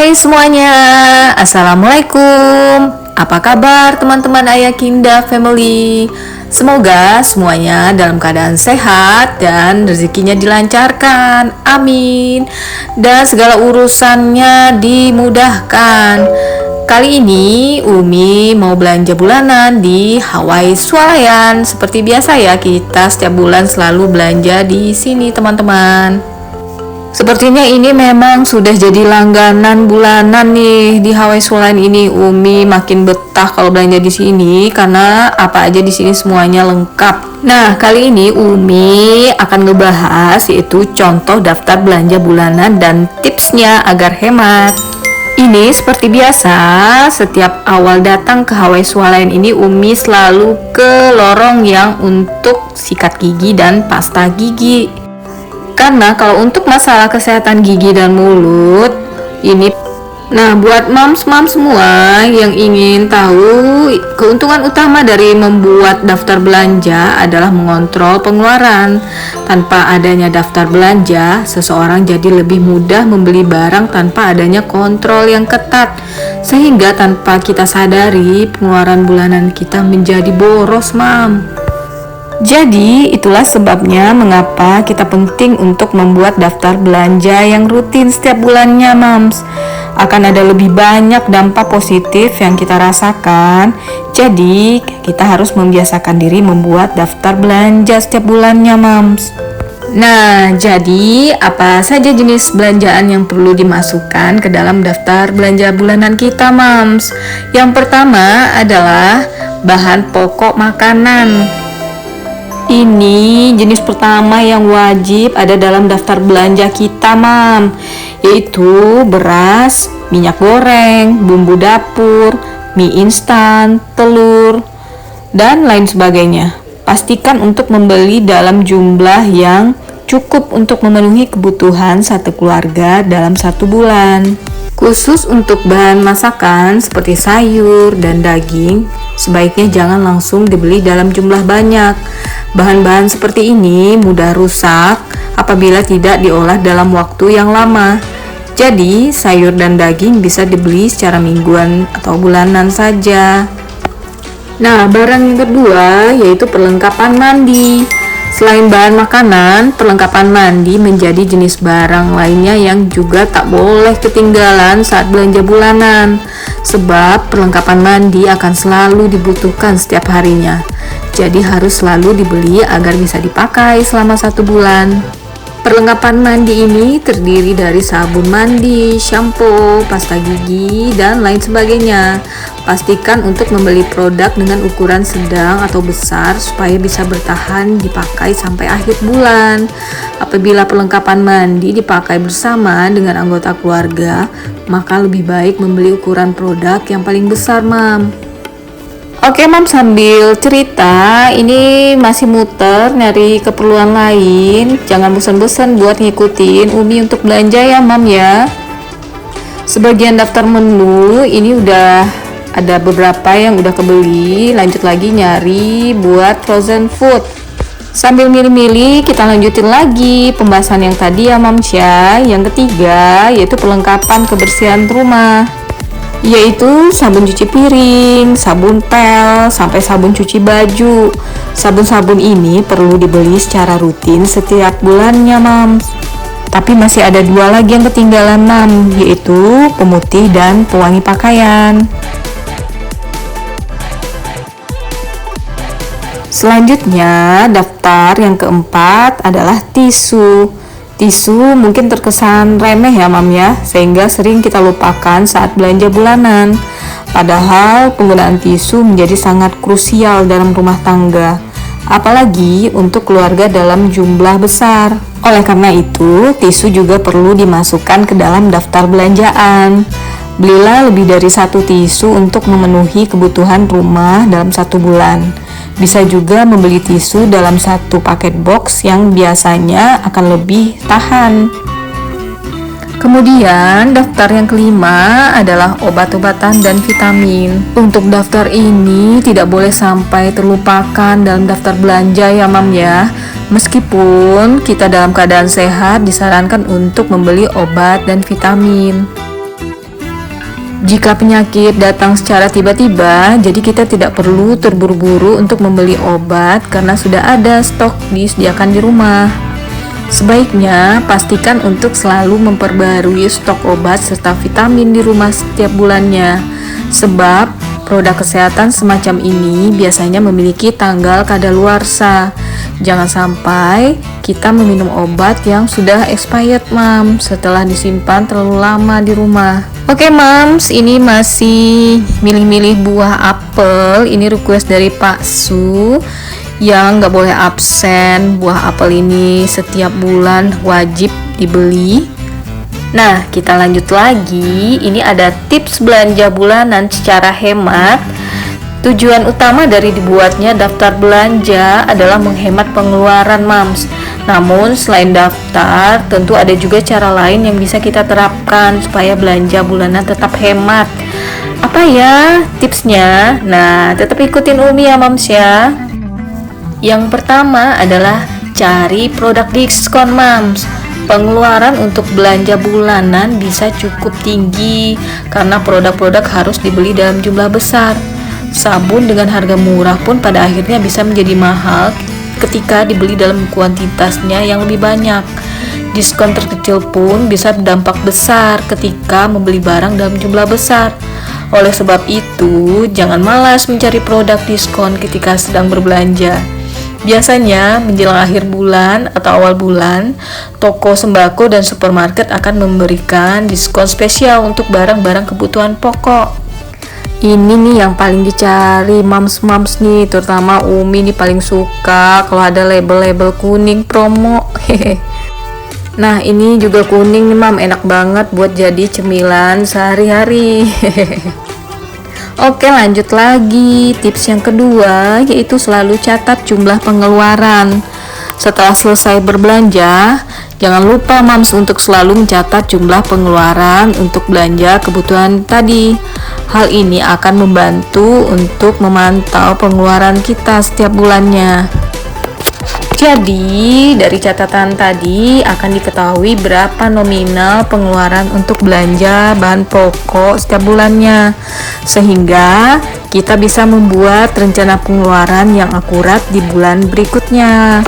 Hai semuanya, Assalamualaikum. Apa kabar teman-teman Ayah Kinda Family? Semoga semuanya dalam keadaan sehat dan rezekinya dilancarkan, amin. Dan segala urusannya dimudahkan. Kali ini Umi mau belanja bulanan di Hawaii Swalayan. Seperti biasa ya, kita setiap bulan selalu belanja di sini teman-teman. Sepertinya ini memang sudah jadi langganan bulanan nih di Hawaii Swalayan ini. Umi makin betah kalau belanja di sini karena apa aja di sini semuanya lengkap. Nah, kali ini Umi akan ngebahas yaitu contoh daftar belanja bulanan dan tipsnya agar hemat. Ini seperti biasa, setiap awal datang ke Hawaii Swalayan ini Umi selalu ke lorong yang untuk sikat gigi dan pasta gigi. Karena kalau untuk masalah kesehatan gigi dan mulut ini, nah buat moms-moms semua yang ingin tahu, keuntungan utama dari membuat daftar belanja adalah mengontrol pengeluaran. Tanpa adanya daftar belanja, seseorang jadi lebih mudah membeli barang tanpa adanya kontrol yang ketat, sehingga tanpa kita sadari pengeluaran bulanan kita menjadi boros, Mam. Jadi itulah sebabnya mengapa kita penting untuk membuat daftar belanja yang rutin setiap bulannya, Mams. Akan ada lebih banyak dampak positif yang kita rasakan. Jadi kita harus membiasakan diri membuat daftar belanja setiap bulannya, Mams. Nah, jadi apa saja jenis belanjaan yang perlu dimasukkan ke dalam daftar belanja bulanan kita, Mams? Yang pertama adalah bahan pokok makanan. Ini jenis pertama yang wajib ada dalam daftar belanja kita, Mam, yaitu beras, minyak goreng, bumbu dapur, mie instan, telur, dan lain sebagainya. Pastikan untuk membeli dalam jumlah yang cukup untuk memenuhi kebutuhan satu keluarga dalam satu bulan. Khusus untuk bahan masakan seperti sayur dan daging, sebaiknya jangan langsung dibeli dalam jumlah banyak. Bahan-bahan seperti ini mudah rusak apabila tidak diolah dalam waktu yang lama. Jadi, sayur dan daging bisa dibeli secara mingguan atau bulanan saja. Nah, barang yang kedua yaitu perlengkapan mandi. Selain bahan makanan, perlengkapan mandi menjadi jenis barang lainnya yang juga tak boleh ketinggalan saat belanja bulanan. Sebab perlengkapan mandi akan selalu dibutuhkan setiap harinya. Jadi harus selalu dibeli agar bisa dipakai selama 1 bulan. Perlengkapan mandi ini terdiri dari sabun mandi, shampoo, pasta gigi, dan lain sebagainya. Pastikan untuk membeli produk dengan ukuran sedang atau besar supaya bisa bertahan dipakai sampai akhir bulan. Apabila perlengkapan mandi dipakai bersama dengan anggota keluarga, maka lebih baik membeli ukuran produk yang paling besar, Mam. Oke, Mam, sambil cerita, ini masih muter nyari keperluan lain. Jangan bosan-bosan buat ngikutin Umi untuk belanja ya, Mam ya. Sebagian daftar menu ini udah ada beberapa yang udah kebeli. Lanjut lagi nyari buat frozen food. Sambil milih-milih, kita lanjutin lagi pembahasan yang tadi ya, Mam ya. Yang ketiga yaitu perlengkapan kebersihan rumah, yaitu sabun cuci piring, sabun pel, sampai sabun cuci baju. Sabun-sabun ini perlu dibeli secara rutin setiap bulannya, Mam. Tapi masih ada 2 lagi yang ketinggalan, Mam, yaitu pemutih dan pewangi pakaian. Selanjutnya, daftar yang keempat adalah tisu. Tisu mungkin terkesan remeh ya, Mam ya, sehingga sering kita lupakan saat belanja bulanan. Padahal penggunaan tisu menjadi sangat krusial dalam rumah tangga, apalagi untuk keluarga dalam jumlah besar. Oleh karena itu, tisu juga perlu dimasukkan ke dalam daftar belanjaan. Belilah lebih dari 1 tisu untuk memenuhi kebutuhan rumah dalam 1 bulan. Bisa juga membeli tisu dalam 1 paket box yang biasanya akan lebih tahan. Kemudian daftar yang kelima adalah obat-obatan dan vitamin. Untuk daftar ini tidak boleh sampai terlupakan dalam daftar belanja ya, Mam ya. Meskipun kita dalam keadaan sehat, disarankan untuk membeli obat dan vitamin. Jika penyakit datang secara tiba-tiba, jadi kita tidak perlu terburu-buru untuk membeli obat karena sudah ada stok disediakan di rumah. Sebaiknya pastikan untuk selalu memperbarui stok obat serta vitamin di rumah setiap bulannya, sebab produk kesehatan semacam ini biasanya memiliki tanggal kadaluarsa. Jangan sampai kita meminum obat yang sudah expired, Mams, setelah disimpan terlalu lama di rumah. Oke, Mams, ini masih milih-milih buah apel. Ini request dari Pak Su yang nggak boleh absen. Buah apel ini setiap bulan wajib dibeli. Nah, kita lanjut lagi. Ini ada tips belanja bulanan secara hemat. Tujuan utama dari dibuatnya daftar belanja adalah menghemat pengeluaran, Mams. Namun selain daftar, tentu ada juga cara lain yang bisa kita terapkan supaya belanja bulanan tetap hemat. Apa ya tipsnya? Nah, tetap ikutin Umi ya, Mams ya. Yang pertama adalah cari produk diskon, Mams. Pengeluaran untuk belanja bulanan bisa cukup tinggi karena produk-produk harus dibeli dalam jumlah besar. Sabun dengan harga murah pun pada akhirnya bisa menjadi mahal ketika dibeli dalam kuantitasnya yang lebih banyak. Diskon terkecil pun bisa berdampak besar ketika membeli barang dalam jumlah besar. Oleh sebab itu, jangan malas mencari produk diskon ketika sedang berbelanja. Biasanya menjelang akhir bulan atau awal bulan, toko sembako dan supermarket akan memberikan diskon spesial untuk barang-barang kebutuhan pokok. Ini nih yang paling dicari mams nih, terutama Umi nih paling suka kalau ada label-label kuning promo. Nah, ini juga kuning nih, Mam, enak banget buat jadi cemilan sehari-hari. Oke, lanjut lagi. Tips yang kedua yaitu selalu catat jumlah pengeluaran. Setelah selesai berbelanja, jangan lupa, Mams, untuk selalu mencatat jumlah pengeluaran untuk belanja kebutuhan tadi. Hal ini akan membantu untuk memantau pengeluaran kita setiap bulannya. Jadi, dari catatan tadi akan diketahui berapa nominal pengeluaran untuk belanja bahan pokok setiap bulannya, sehingga kita bisa membuat rencana pengeluaran yang akurat di bulan berikutnya.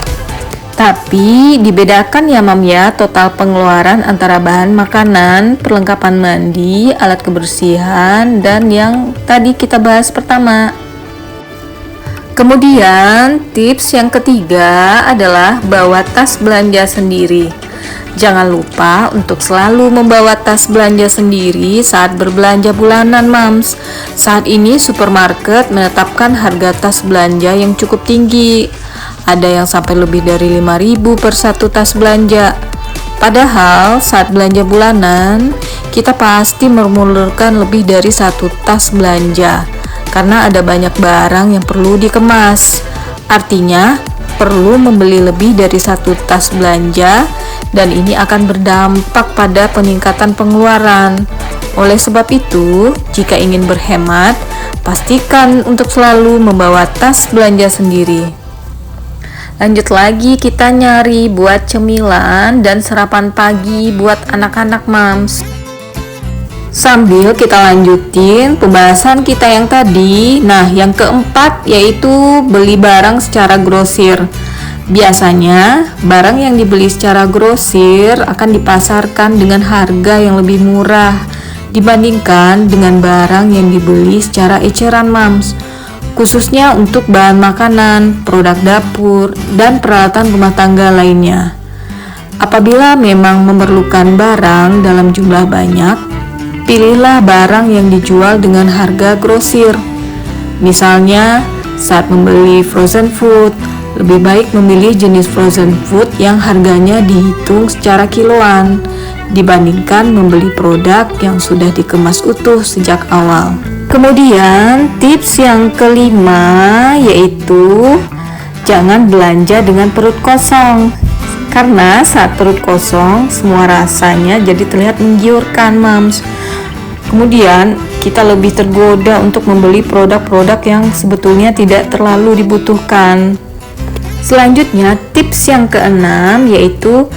Tapi dibedakan ya, Mam ya, total pengeluaran antara bahan makanan, perlengkapan mandi, alat kebersihan, dan yang tadi kita bahas pertama. Kemudian tips yang ketiga adalah bawa tas belanja sendiri. Jangan lupa untuk selalu membawa tas belanja sendiri saat berbelanja bulanan, Mams. Saat ini supermarket menetapkan harga tas belanja yang cukup tinggi. Ada yang sampai lebih dari 5.000 per satu tas belanja. Padahal saat belanja bulanan, kita pasti memulurkan lebih dari satu tas belanja karena ada banyak barang yang perlu dikemas. Artinya, perlu membeli lebih dari satu tas belanja dan ini akan berdampak pada peningkatan pengeluaran. Oleh sebab itu, jika ingin berhemat, pastikan untuk selalu membawa tas belanja sendiri. Lanjut lagi, kita nyari buat cemilan dan sarapan pagi buat anak-anak, Mams. Sambil kita lanjutin pembahasan kita yang tadi. Nah, yang keempat yaitu beli barang secara grosir. Biasanya, barang yang dibeli secara grosir akan dipasarkan dengan harga yang lebih murah dibandingkan dengan barang yang dibeli secara eceran, Mams. Khususnya untuk bahan makanan, produk dapur, dan peralatan rumah tangga lainnya. Apabila memang memerlukan barang dalam jumlah banyak, pilihlah barang yang dijual dengan harga grosir. Misalnya, saat membeli frozen food, lebih baik memilih jenis frozen food yang harganya dihitung secara kiloan, dibandingkan membeli produk yang sudah dikemas utuh sejak awal. Kemudian tips yang kelima yaitu jangan belanja dengan perut kosong. Karena saat perut kosong semua rasanya jadi terlihat menggiurkan, Mams. Kemudian kita lebih tergoda untuk membeli produk-produk yang sebetulnya tidak terlalu dibutuhkan. Selanjutnya tips yang keenam yaitu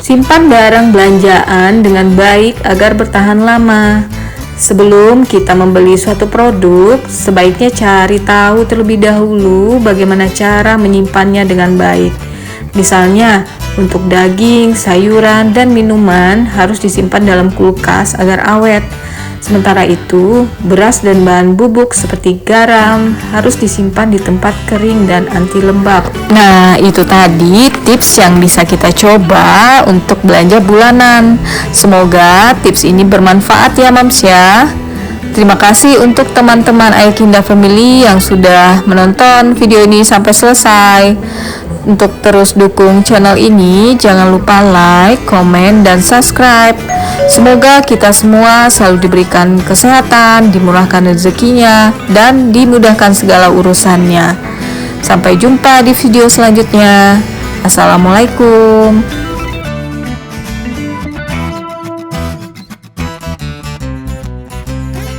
simpan barang belanjaan dengan baik agar bertahan lama. Sebelum kita membeli suatu produk, sebaiknya cari tahu terlebih dahulu bagaimana cara menyimpannya dengan baik. Misalnya, untuk daging, sayuran, dan minuman harus disimpan dalam kulkas agar awet. Sementara itu, beras dan bahan bubuk seperti garam harus disimpan di tempat kering dan anti lembab. Nah, itu tadi tips yang bisa kita coba untuk belanja bulanan. Semoga tips ini bermanfaat ya Mams ya. Terima kasih untuk teman-teman Ayakinda Family yang sudah menonton video ini sampai selesai. Untuk terus dukung channel ini, jangan lupa like, komen, dan subscribe. Semoga kita semua selalu diberikan kesehatan, dimurahkan rezekinya, dan dimudahkan segala urusannya. Sampai jumpa di video selanjutnya. Assalamualaikum.